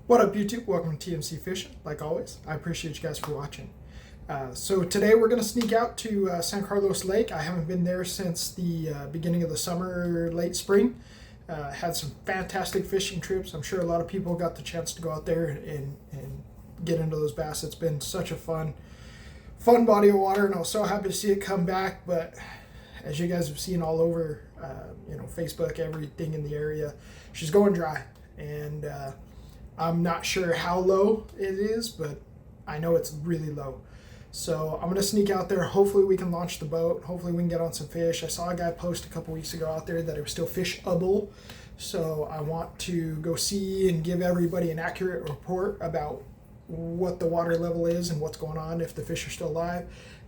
What up YouTube? Welcome to TMC Fishing. Like always, I appreciate you guys for watching. So today we're going to sneak out to San Carlos Lake. I haven't been there since the beginning of the summer, late spring. Had some fantastic fishing trips. I'm sure a lot of people got the chance to go out there and get into those bass. It's been such a fun body of water, and I was so happy to see it come back. But as you guys have seen all over Facebook, everything in the area, she's going dry. And I'm not sure how low it is, but I know it's really low. So I'm going to sneak out there. Hopefully we can launch the boat. Hopefully we can get on some fish. I saw a guy post a couple weeks ago out there that it was still fishable. So I want to go see and give everybody an accurate report about what the water level is and what's going on, if the fish are still alive.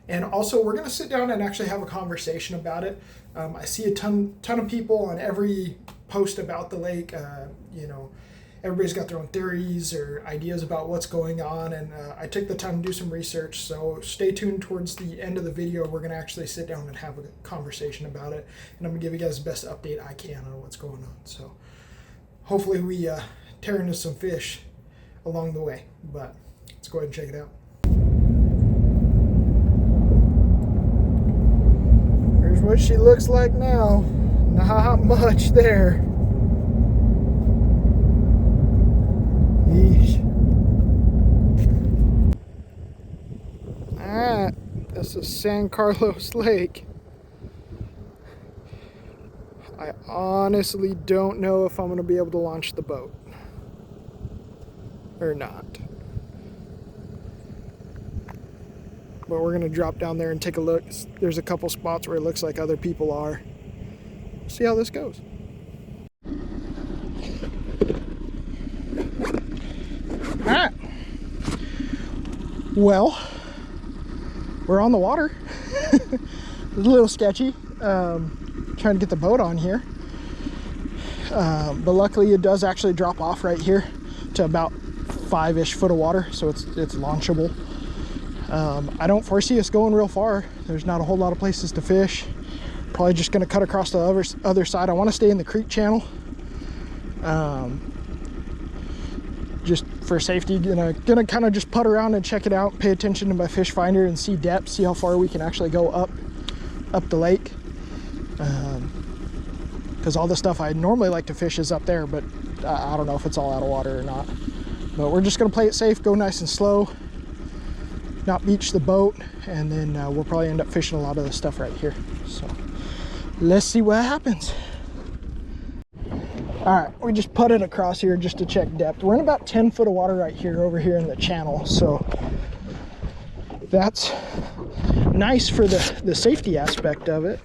And also we're going to sit down and actually have a conversation about it. I see a ton of people on every post about the lake, everybody's got their own theories or ideas about what's going on, and I took the time to do some research, so stay tuned. Towards the end of the video we're going to actually sit down and have a conversation about it, and I'm going to give you guys the best update I can on what's going on. So hopefully we tear into some fish along the way, but let's go ahead and check it out. Here's what she looks like now. Not much there. This is San Carlos Lake. I honestly don't know if I'm going to be able to launch the boat or not. But we're going to drop down there and take a look. There's a couple spots where it looks like other people are. See how this goes. Alright. Well, we're on the water. It's a little sketchy trying to get the boat on here, but luckily it does actually drop off right here to about 5-ish foot of water, so it's launchable. I don't foresee us going real far. There's not a whole lot of places to fish. Probably just going to cut across the other side. I want to stay in the creek channel, just for safety. Gonna kind of just putt around and check it out, pay attention to my fish finder and see depth, see how far we can actually go up the lake, because all the stuff I normally like to fish is up there, but I don't know if it's all out of water or not. But we're just gonna play it safe, go nice and slow, not beach the boat, and then we'll probably end up fishing a lot of the stuff right here. So let's see what happens. All right, we just putted across here just to check depth. We're in about 10 foot of water right here, over here in the channel. So that's nice for the safety aspect of it.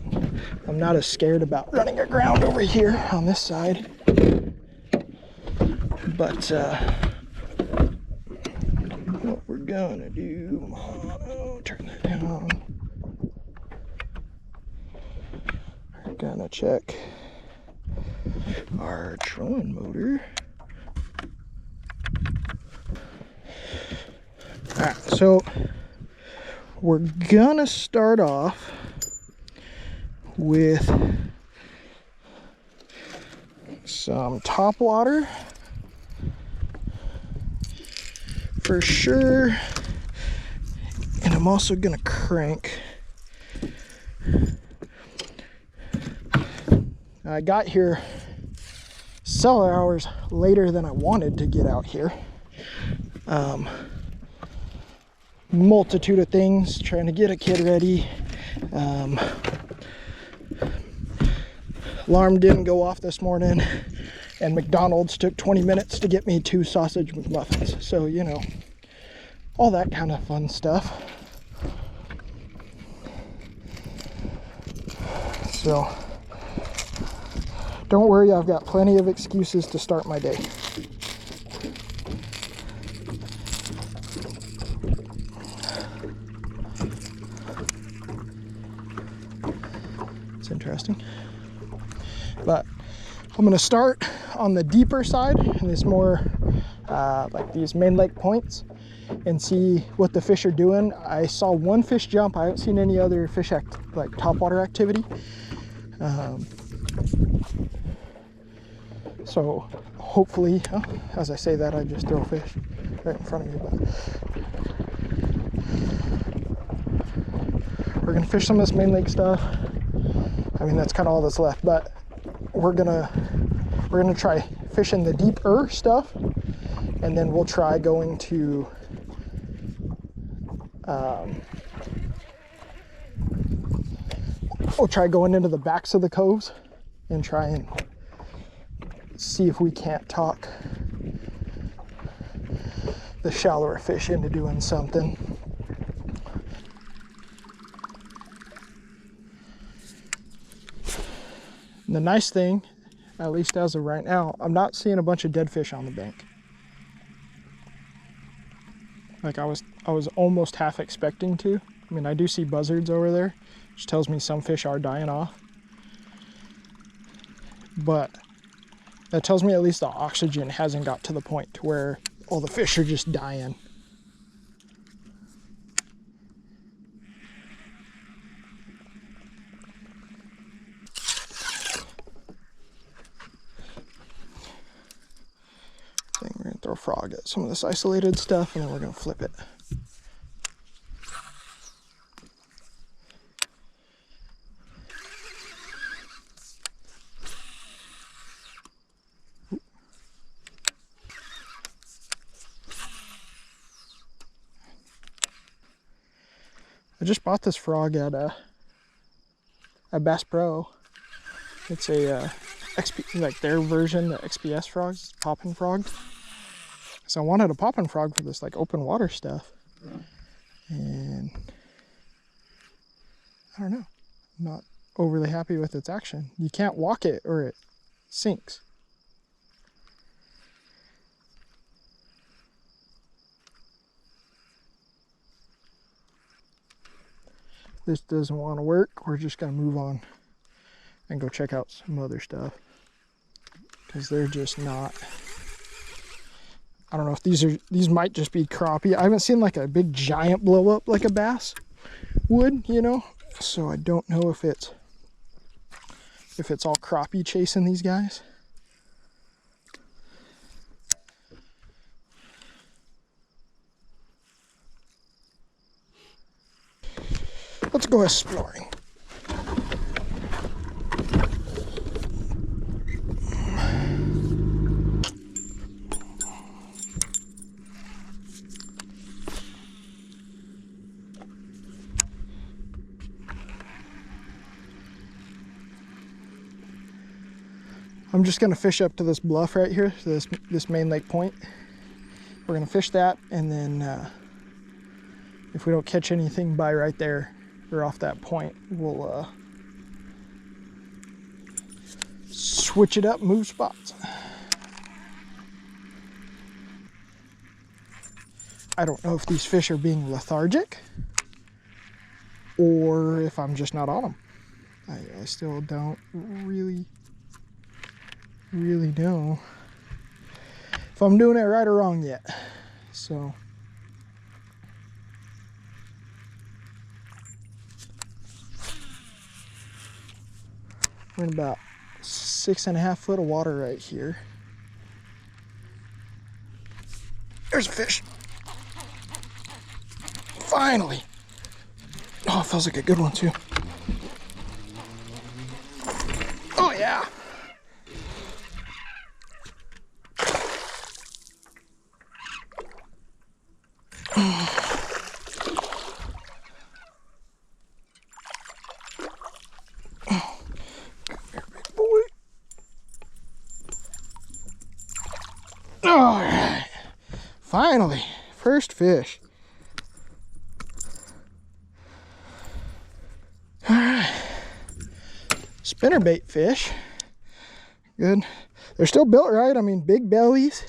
I'm not as scared about running aground over here on this side. But what we're gonna do, turn that down. We're gonna check our trolling motor. Alright, so we're gonna start off with some top water for sure, and I'm also gonna crank. I got here several hours later than I wanted to get out here. Multitude of things, trying to get a kid ready. Alarm didn't go off this morning, and McDonald's took 20 minutes to get me 2 sausage McMuffins. So, all that kind of fun stuff. So don't worry, I've got plenty of excuses to start my day. It's interesting. But I'm going to start on the deeper side, and it's more like these main lake points, and see what the fish are doing. I saw one fish jump. I haven't seen any other fish like topwater activity. So hopefully, oh, as I say that, I just throw a fish right in front of me. But we're gonna fish some of this main lake stuff. I mean, that's kind of all that's left, but we're gonna try fishing the deeper stuff, and then we'll try going to we'll try going into the backs of the coves and try and see if we can't talk the shallower fish into doing something. And the nice thing, at least as of right now, I'm not seeing a bunch of dead fish on the bank. Like I was almost half expecting to. I mean, I do see buzzards over there, which tells me some fish are dying off. But that tells me at least the oxygen hasn't got to the point to where all the fish are just dying. I think we're gonna throw a frog at some of this isolated stuff, and then we're gonna flip it. I just bought this frog at Bass Pro. It's a XP, like their version, the XPS frogs, poppin' frog. So I wanted a poppin' frog for this like open water stuff, and I don't know, I'm not overly happy with its action. You can't walk it or it sinks. This doesn't want to work. We're just gonna move on and go check out some other stuff, because they're just not, I don't know if these might just be crappie. I haven't seen like a big giant blow up like a bass would, you know, so I don't know if it's all crappie chasing these guys. Let's go exploring. I'm just gonna fish up to this bluff right here, this main lake point. We're gonna fish that, and then if we don't catch anything by right there or off that point, we'll switch it up, move spots. I don't know if these fish are being lethargic or if I'm just not on them. I still don't really know if I'm doing it right or wrong yet. So we're in about 6.5 foot of water right here. There's a fish. Finally. Oh, it feels like a good one too. Oh yeah. All right, finally, first fish. All right, spinnerbait fish. Good. They're still built right. I mean, big bellies,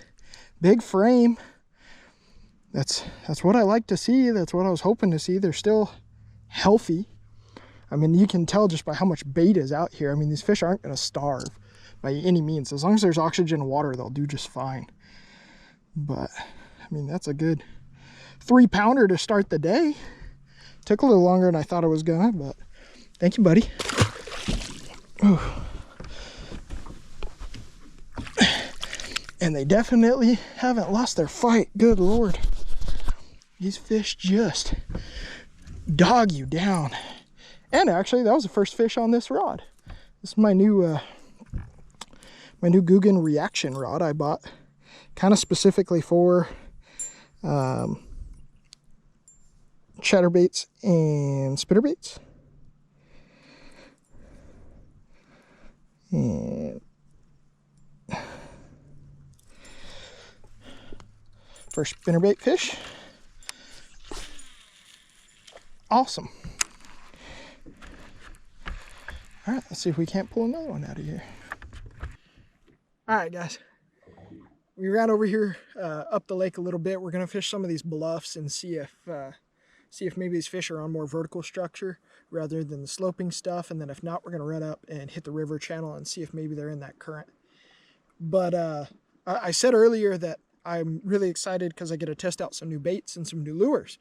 big frame. That's what I like to see. That's what I was hoping to see. They're still healthy. I mean, you can tell just by how much bait is out here. I mean, these fish aren't going to starve by any means. As long as there's oxygen and water, they'll do just fine. But I mean, that's a good 3-pounder to start the day. Took a little longer than I thought it was gonna, but thank you, buddy. Ooh. And they definitely haven't lost their fight. Good Lord. These fish just dog you down. And actually, that was the first fish on this rod. This is my new Googan reaction rod I bought, kind of specifically for chatterbaits and spinnerbaits. And first spinnerbait fish. Awesome. All right, let's see if we can't pull another one out of here. All right, guys. We ran over here up the lake a little bit. We're gonna fish some of these bluffs and see if maybe these fish are on more vertical structure rather than the sloping stuff. And then if not, we're gonna run up and hit the river channel and see if maybe they're in that current. But I said earlier that I'm really excited because I get to test out some new baits and some new lures.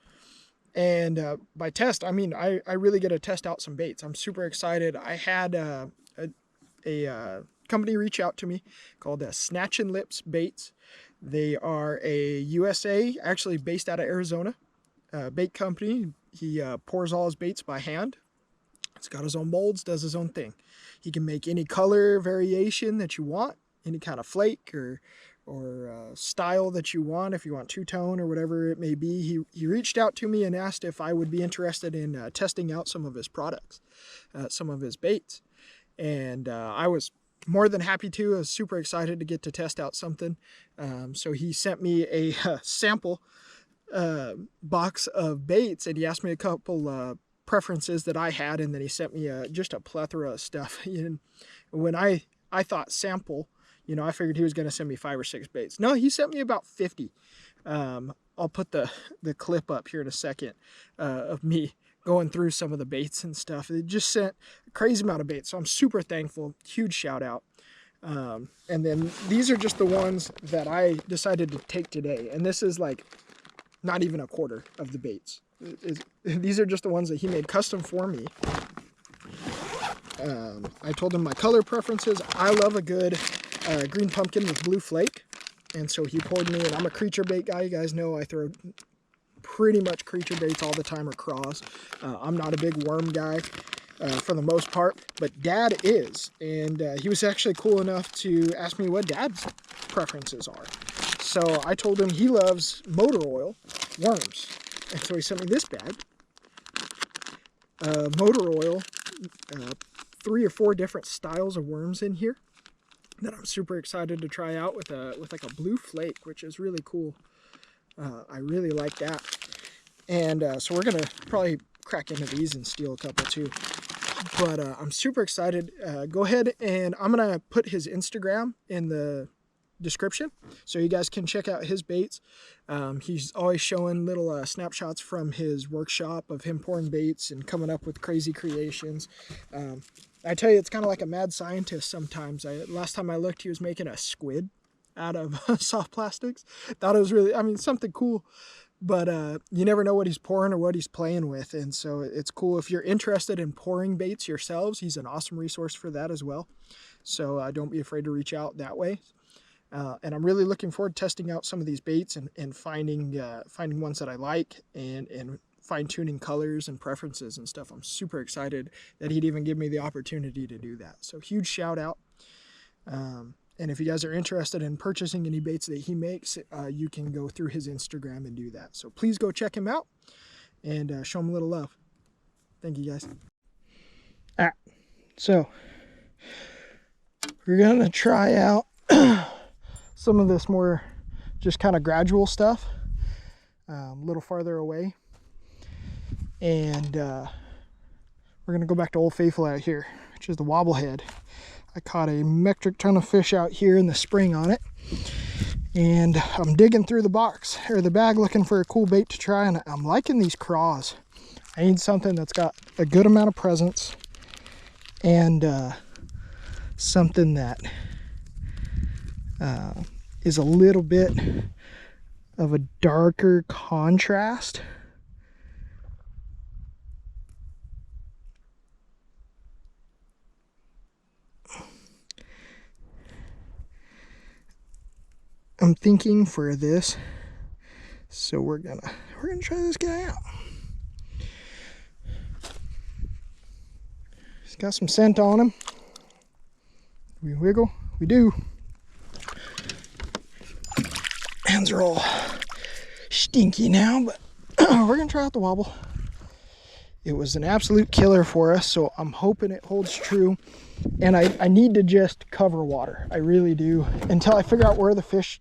And by test, I mean I really get to test out some baits. I'm super excited. I had a company reach out to me called Snatch and Lips Baits. They are a USA, actually based out of Arizona, bait company. He pours all his baits by hand. He's got his own molds, does his own thing. He can make any color variation that you want, any kind of flake or style that you want, if you want two-tone or whatever it may be. He reached out to me and asked if I would be interested in testing out some of his products, some of his baits. And I was more than happy to. I was super excited to get to test out something. So he sent me a sample box of baits, and he asked me a couple preferences that I had, and then he sent me just a plethora of stuff. And when I thought sample, you know, I figured he was going to send me 5 or 6 baits. No, he sent me about 50. I'll put the clip up here in a second of me going through some of the baits and stuff. It just sent a crazy amount of baits, so I'm super thankful. Huge shout out. And then these are just the ones that I decided to take today. And this is like not even a quarter of the baits. These are just the ones that he made custom for me. I told him my color preferences. I love a good green pumpkin with blue flake. And so he poured me, and I'm a creature bait guy. You guys know I throw pretty much creature baits all the time, or craws. I'm not a big worm guy for the most part, but Dad is. And he was actually cool enough to ask me what Dad's preferences are. So I told him he loves motor oil worms. And so he sent me this bag. Motor oil, 3 or 4 different styles of worms in here that I'm super excited to try out with like a blue flake, which is really cool. I really like that. And so we're gonna probably crack into these and steal a couple too. But I'm super excited. Go ahead, and I'm gonna put his Instagram in the description so you guys can check out his baits. He's always showing little snapshots from his workshop of him pouring baits and coming up with crazy creations. I tell you, it's kind of like a mad scientist sometimes. Last time I looked, he was making a squid out of soft plastics. Thought it was really, I mean, something cool. But you never know what he's pouring or what he's playing with. And so it's cool. If you're interested in pouring baits yourselves, he's an awesome resource for that as well. So don't be afraid to reach out that way. And I'm really looking forward to testing out some of these baits and finding ones that I like and fine-tuning colors and preferences and stuff. I'm super excited that he'd even give me the opportunity to do that. So huge shout out. And if you guys are interested in purchasing any baits that he makes, you can go through his Instagram and do that. So please go check him out and show him a little love. Thank you, guys. All right, so we're gonna try out some of this more just kind of gradual stuff, a little farther away. And we're gonna go back to Old Faithful out here, which is the Wobble head. I caught a metric ton of fish out here in the spring on it. And I'm digging through the box, or the bag, looking for a cool bait to try, and I'm liking these craws. I need something that's got a good amount of presence and something that is a little bit of a darker contrast. I'm thinking for this. So we're gonna try this guy out. He's got some scent on him. We wiggle, we do. Hands are all stinky now, but we're gonna try out the wobble. It was an absolute killer for us, so I'm hoping it holds true. And I need to just cover water. I really do. Until I figure out where the fish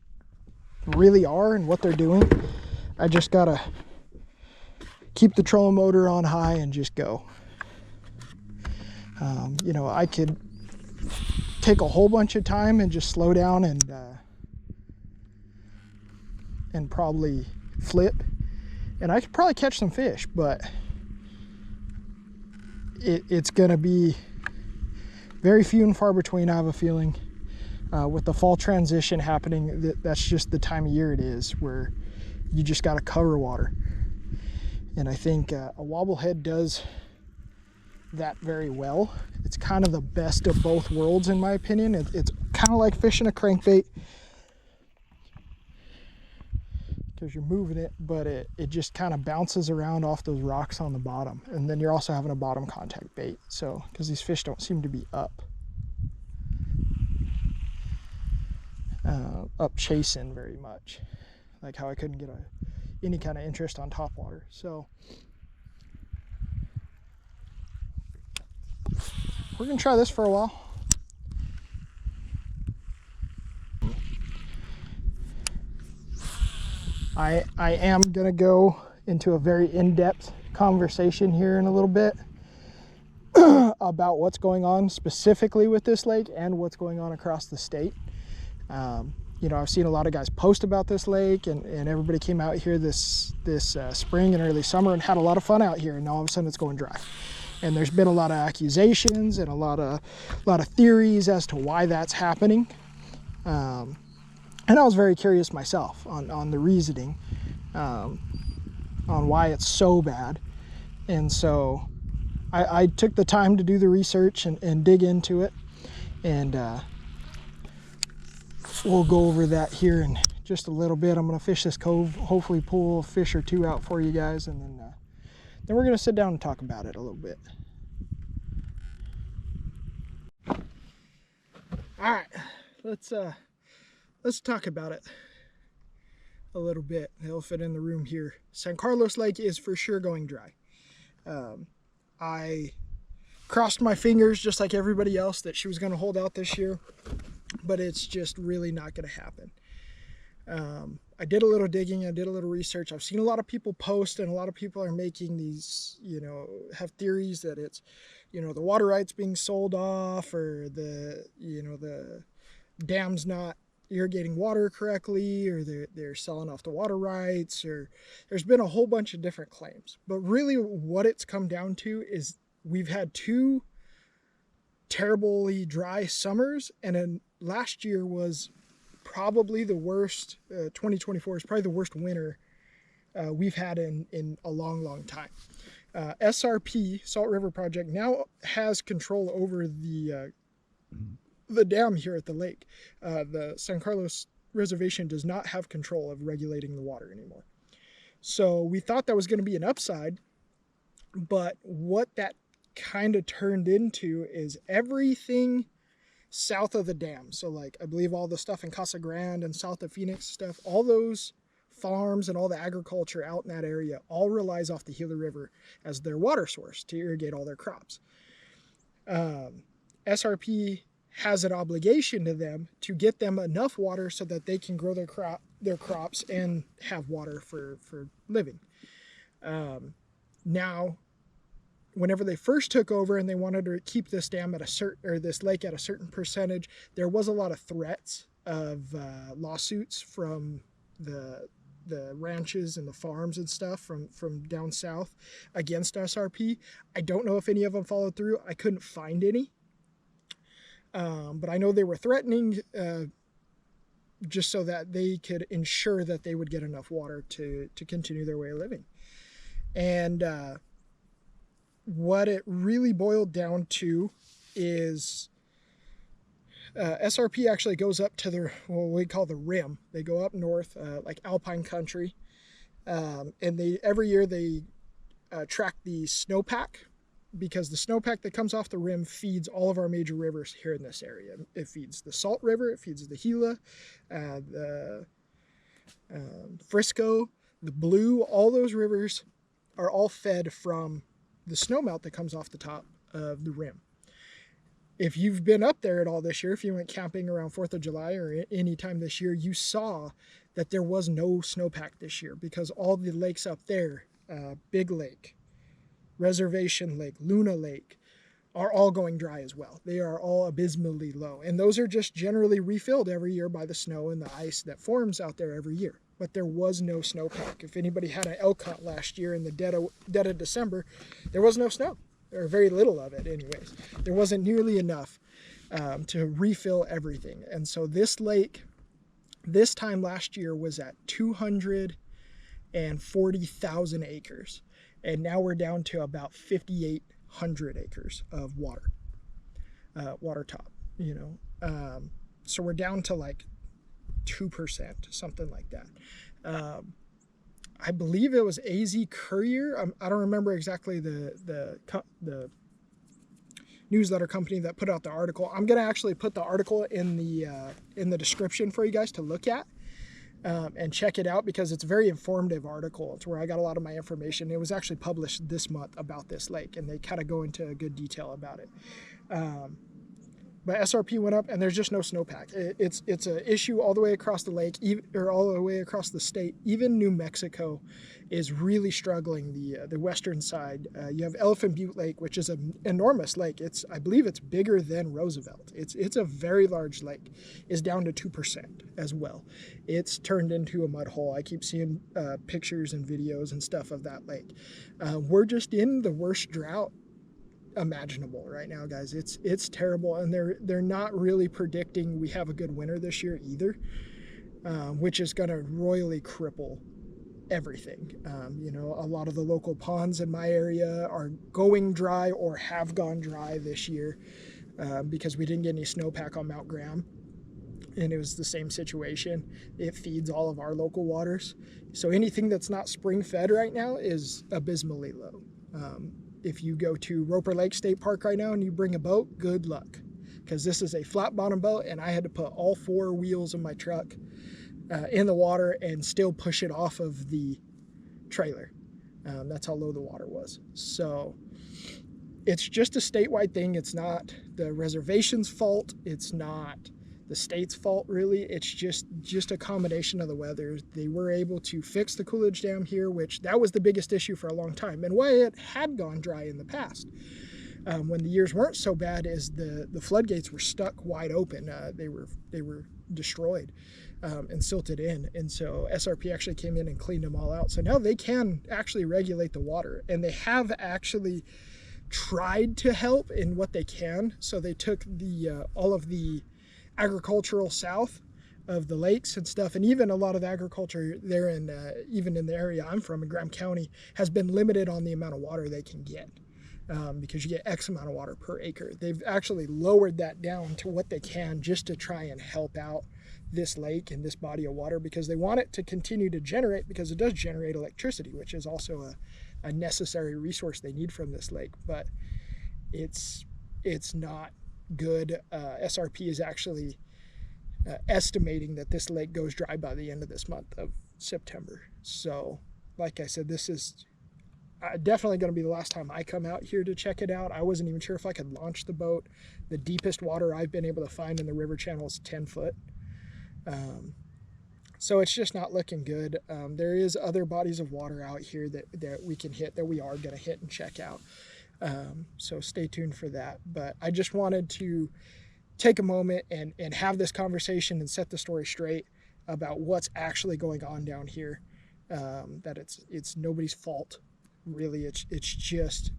really are and what they're doing, I just gotta keep the trolling motor on high and just go. You know, I could take a whole bunch of time and just slow down and probably flip, and I could probably catch some fish, but it's gonna be very few and far between, I have a feeling. With the fall transition happening, that's just the time of year it is, where you just got to cover water. And I think a wobblehead does that very well. It's kind of the best of both worlds, in my opinion. It's kind of like fishing a crankbait, because you're moving it, but it just kind of bounces around off those rocks on the bottom. And then you're also having a bottom contact bait, so because these fish don't seem to be up chasing very much, like how I couldn't get any kind of interest on top water. So we're gonna try this for a while. I am gonna go into a very in-depth conversation here in a little bit about what's going on specifically with this lake and what's going on across the state. You know, I've seen a lot of guys post about this lake, and everybody came out here this spring and early summer and had a lot of fun out here, and all of a sudden it's going dry. And there's been a lot of accusations and a lot of theories as to why that's happening. And I was very curious myself on the reasoning, on why it's so bad. And so I took the time to do the research and dig into it, and we'll go over that here in just a little bit. I'm going to fish this cove, hopefully pull a fish or two out for you guys, and then we're going to sit down and talk about it a little bit. All right, let's talk about it a little bit. The elephant in the room here. San Carlos Lake is for sure going dry. I crossed my fingers just like everybody else that she was going to hold out this year, but it's just really not going to happen. I did a little digging, I did a little research. I've seen a lot of people post, and a lot of people are making these, you know, have theories that it's, you know, the water rights being sold off, or the, you know, the dam's not irrigating water correctly, or they're selling off the water rights, or there's been a whole bunch of different claims. But really what it's come down to is we've had two terribly dry summers, and then last year was probably the worst. 2024 is probably the worst winter we've had in a long time. SRP, Salt River Project, now has control over the dam here at the lake. The San Carlos Reservation does not have control of regulating the water anymore. So we thought that was going to be an upside, but what that kind of turned into is everything south of the dam. So like, I believe all the stuff in Casa Grande and south of Phoenix stuff, all those farms and all the agriculture out in that area all relies off the Gila River as their water source to irrigate all their crops. SRP has an obligation to them to get them enough water so that they can grow their crops and have water for living. Now, whenever they first took over and they wanted to keep this dam at a certain, or this lake at a certain percentage, there was a lot of threats of lawsuits from the ranches and the farms and stuff from down south against SRP. I don't know if any of them followed through. I couldn't find any. But I know they were threatening just so that they could ensure that they would get enough water to continue their way of living. And what it really boiled down to is SRP actually goes up to the, what we call the rim. They go up north, like alpine country, and every year they track the snowpack, because the snowpack that comes off the rim feeds all of our major rivers here in this area. It feeds the Salt River, it feeds the Gila, the Frisco, the Blue. All those rivers are all fed from the snowmelt that comes off the top of the rim. If you've been up there at all this year, if you went camping around 4th of July or any time this year, you saw that there was no snowpack this year, because all the lakes up there, Big Lake, Reservation Lake, Luna Lake, are all going dry as well. They are all abysmally low. And those are just generally refilled every year by the snow and the ice that forms out there every year. But there was no snowpack. If anybody had an elk hunt last year in the dead of December, there was no snow, or very little of it anyways. There wasn't nearly enough to refill everything. And so this lake, this time last year, was at 240,000 acres. And now we're down to about 5,800 acres of water top, you know. So we're down to like 2%, something like that. I believe it was AZ Courier. I don't remember exactly the newsletter company that put out the article. I'm gonna actually put the article in the description for you guys to look at. And check it out, because it's a very informative article. It's where I got a lot of my information. It was actually published this month about this lake, and they kind of go into good detail about it. But SRP went up, and there's just no snowpack. It's an issue all the way across the lake, or all the way across the state. Even New Mexico is really struggling. The western side, you have Elephant Butte Lake, which is an enormous lake. I believe it's bigger than Roosevelt. It's a very large lake. Is down to 2% as well. It's turned into a mud hole. I keep seeing pictures and videos and stuff of that lake. We're just in the worst drought imaginable right now, guys. It's terrible, and they're not really predicting we have a good winter this year either, which is going to royally cripple everything. You know, a lot of the local ponds in my area are going dry or have gone dry this year because we didn't get any snowpack on Mount Graham, and it was the same situation. It feeds all of our local waters, so anything that's not spring fed right now is abysmally low. If you go to Roper Lake State Park right now and you bring a boat, good luck, because this is a flat bottom boat, and I had to put all 4 wheels of my truck in the water and still push it off of the trailer. That's how low the water was. So it's just a statewide thing. It's not the reservation's fault. It's not the state's fault, really. It's just a combination of the weather. They were able to fix the Coolidge Dam here, which that was the biggest issue for a long time, and why it had gone dry in the past. When the years weren't so bad, is the floodgates were stuck wide open. They were destroyed and silted in, and so SRP actually came in and cleaned them all out. So now they can actually regulate the water, and they have actually tried to help in what they can. So they took all of the agricultural south of the lakes and stuff, and even a lot of the agriculture there even in the area I'm from in Graham County has been limited on the amount of water they can get, because you get X amount of water per acre. They've actually lowered that down to what they can, just to try and help out this lake and this body of water, because they want it to continue to generate, because it does generate electricity, which is also a necessary resource they need from this lake. But it's not good. SRP is actually estimating that this lake goes dry by the end of this month of September. So like I said, this is definitely going to be the last time I come out here to check it out. I wasn't even sure if I could launch the boat. The deepest water I've been able to find in the river channel is 10 foot. So it's just not looking good. There is other bodies of water out here that we can hit, that we are going to hit and check out. So stay tuned for that. But I just wanted to take a moment and have this conversation and set the story straight about what's actually going on down here. That it's nobody's fault, really. It's just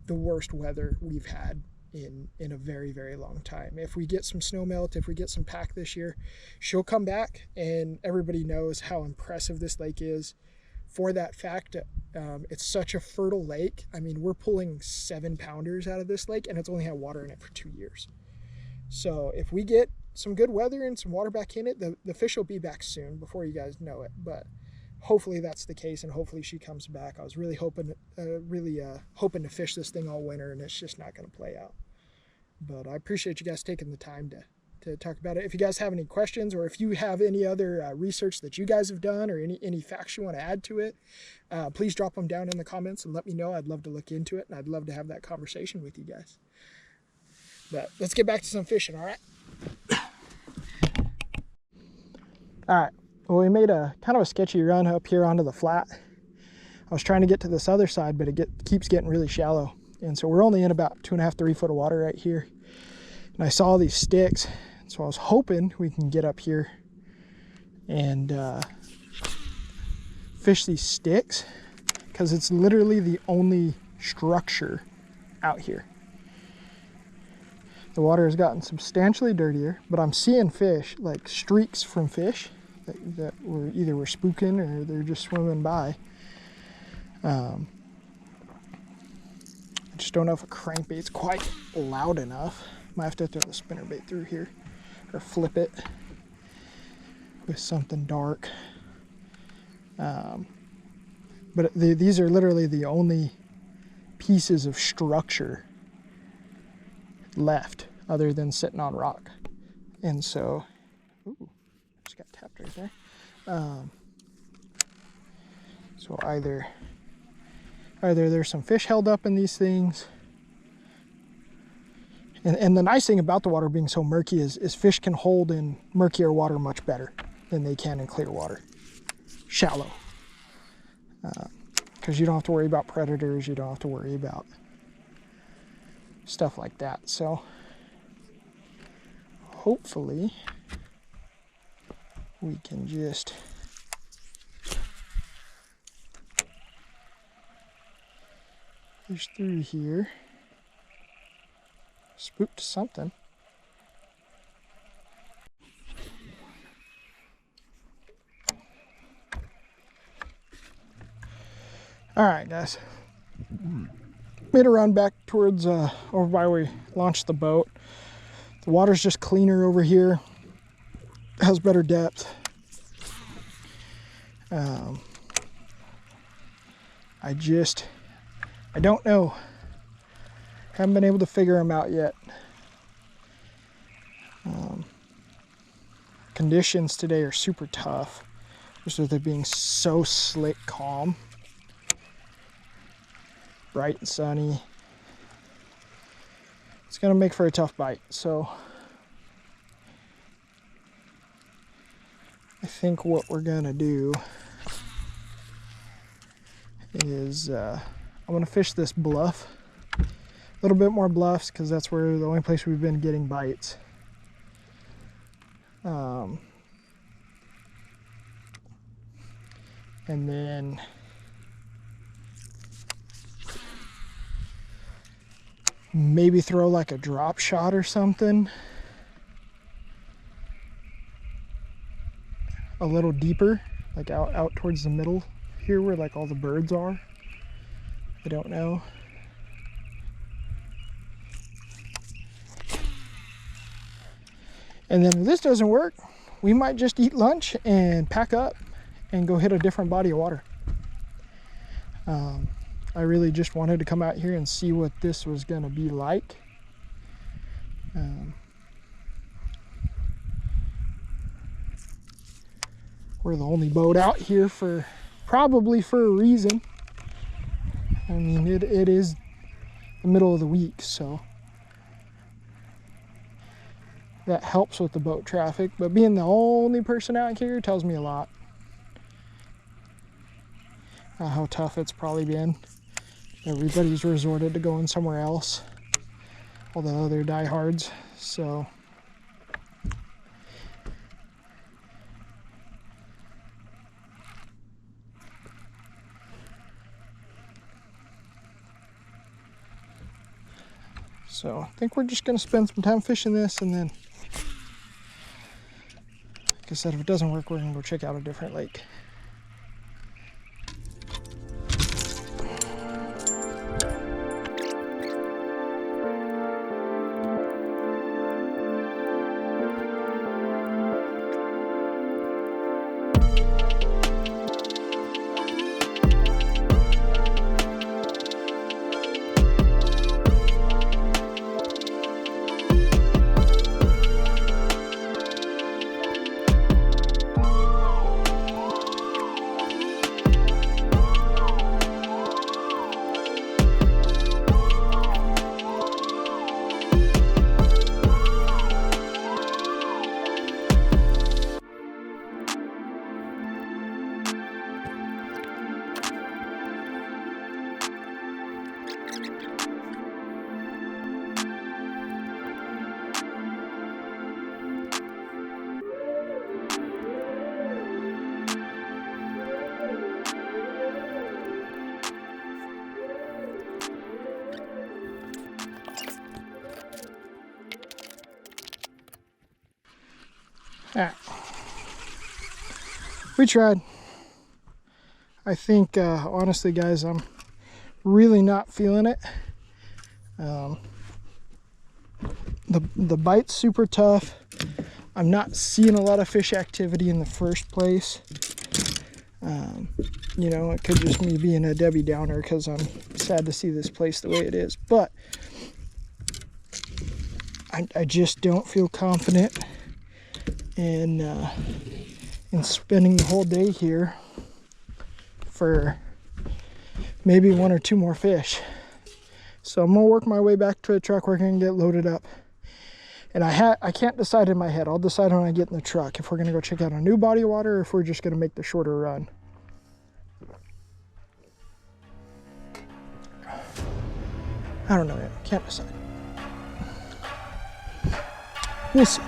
the worst weather we've had in a very, very long time. If we get some snow melt, if we get some pack this year, she'll come back, and everybody knows how impressive this lake is. For that fact, it's such a fertile lake. I mean, we're pulling 7-pounders out of this lake, and it's only had water in it for 2 years. So if we get some good weather and some water back in it, the fish will be back soon before you guys know it. But hopefully that's the case, and hopefully she comes back. I was really hoping to fish this thing all winter, and it's just not going to play out. But I appreciate you guys taking the time to talk about it. If you guys have any questions, or if you have any other research that you guys have done, or any facts you want to add to it, please drop them down in the comments and let me know. I'd love to look into it, and I'd love to have that conversation with you guys. But let's get back to some fishing, all right? All right, well, we made a kind of a sketchy run up here onto the flat. I was trying to get to this other side, but it keeps getting really shallow. And so we're only in about 2.5 to 3 foot of water right here. And I saw these sticks, so I was hoping we can get up here and fish these sticks, because it's literally the only structure out here. The water has gotten substantially dirtier, but I'm seeing fish, like streaks from fish that were either spooking or they're just swimming by. I just don't know if a crankbait's quite loud enough. Might have to throw the spinnerbait through here, or flip it with something dark. But these are literally the only pieces of structure left other than sitting on rock. And so, ooh, just got tapped right there. So either there's some fish held up in these things, and the nice thing about the water being so murky is fish can hold in murkier water much better than they can in clear water, shallow, because you don't have to worry about predators, you don't have to worry about stuff like that. So hopefully we can just fish through here. Spooked something. All right, guys. Made a run back towards over by where we launched the boat. The water's just cleaner over here. Has better depth. I don't know. Haven't been able to figure them out yet. Conditions today are super tough, just with it being so slick calm, bright and sunny. It's gonna make for a tough bite. So I think what we're gonna do is I'm gonna fish this bluff, a little bit more bluffs, because that's where the only place we've been getting bites. And then maybe throw like a drop shot or something a little deeper, like out towards the middle here where like all the birds are. I don't know. And then if this doesn't work, we might just eat lunch and pack up and go hit a different body of water. I really just wanted to come out here and see what this was going to be like. We're the only boat out here probably for a reason. I mean, it is the middle of the week, so that helps with the boat traffic, but being the only person out here tells me a lot. How tough it's probably been. Everybody's resorted to going somewhere else, all the other diehards. So I think we're just gonna spend some time fishing this, and then, like I said, if it doesn't work, we're gonna go check out a different lake. Ah. We tried. I think, honestly, guys, I'm really not feeling it. The bite's super tough. I'm not seeing a lot of fish activity in the first place. You know, it could just me being a Debbie Downer because I'm sad to see this place the way it is. But I just don't feel confident in spending the whole day here for maybe 1 or 2 more fish. So I'm gonna work my way back to the truck where I can get loaded up. And I can't decide in my head. I'll decide when I get in the truck if we're gonna go check out a new body of water or if we're just gonna make the shorter run. I don't know yet. Can't decide. We'll see.